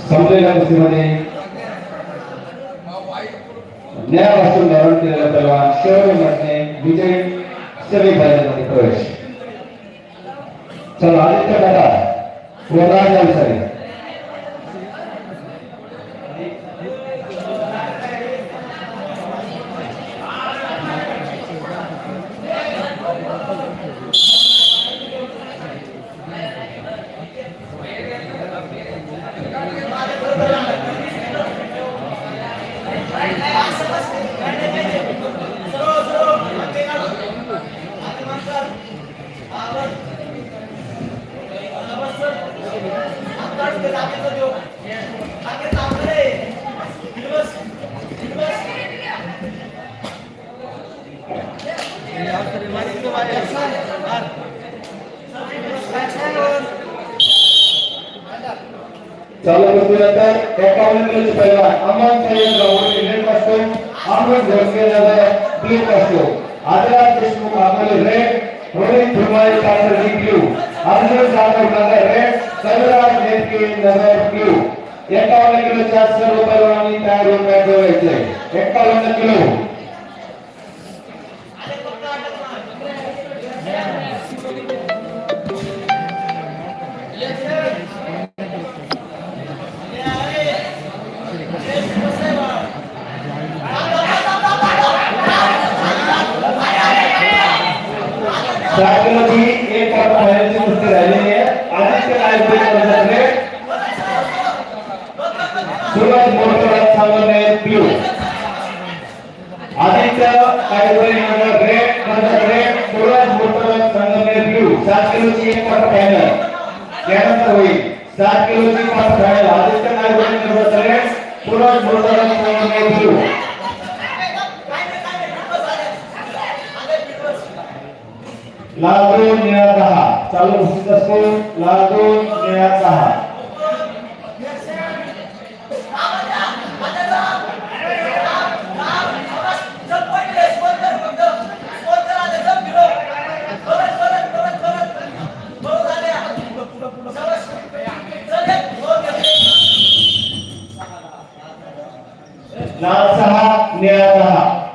संपलेल्या कुस्तीमध्ये न्यायापासून धरण केलेला पैलवान शेवटने विजय सेमीफायनलमध्ये प्रवेश. चला आदित्य टाटा वरराज अवसरे चालू कुस्तीनंतर 51 किलोचे पैलवान Aman Sayyad Rahul red costume, Amrit Ghodke Nagar blue costume, Adiraj Deshmukh Amboli red, Rohit Dhumai Kasargi blue, Arjun Jadhav Nagar red, Kaviraj Netke Nagar blue. 51 किलोच्या सर्व पैलवानांनी तयार होऊन मॅच जोडायचे. 51 किलो सायकलची एक क्वार्टर फायनलची कुस्ती राहिलेली आहे. आदित्य नायक रेड, सुरज मोटरवाला सांगणे ब्लू. आदित्य नायक रेड, सुरज मोटरवाला सांगणे ब्लू. 7 किलोची एक क्वार्टर फायनल त्यानंतर होईल. 7 किलोची क्वार्टर फायनल आदित्य नायक रेड, सुरज मोटरवाला सांगणे ब्लू. लाल 2 निळा 10 चालू कुस्तीचा स्कोर लाल 2 निळा 10. लाल 6 निळा 10.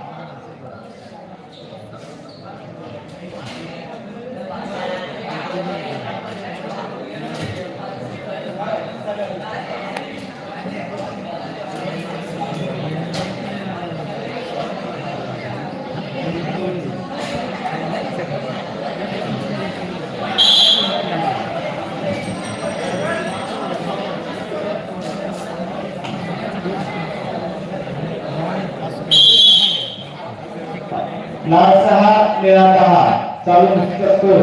लाल 6 निळा 10 चालू कुस्तीचा स्कोर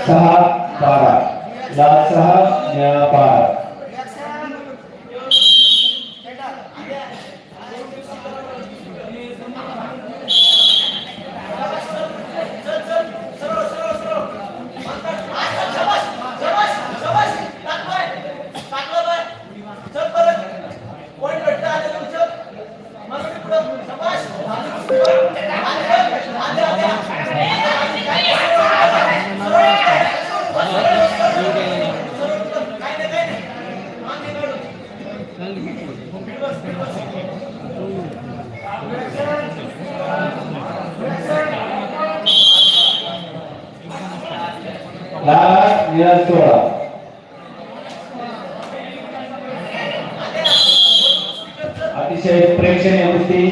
सहा 12 लाल 6 निळा 12. लाल निळा 16. अतिशय प्रेक्षणीय कुस्ती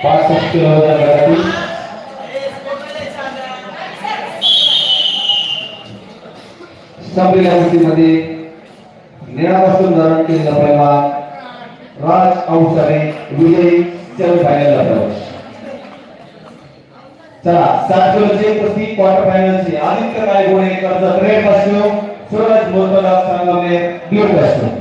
65 किलो वजन. संपलेल्या कुस्तीमध्ये निळापासून धारण केलेला पैलवान राज अवसरे विजयी सेमीफायनलला प्रवेश. चला 7 किलोची कुस्ती क्वार्टर फायनलची आदित्य नायक कर्जत रेड कॉस्ट्यूम, सूरज मोरतला सांगणे ब्लू कॉस्ट्यूम.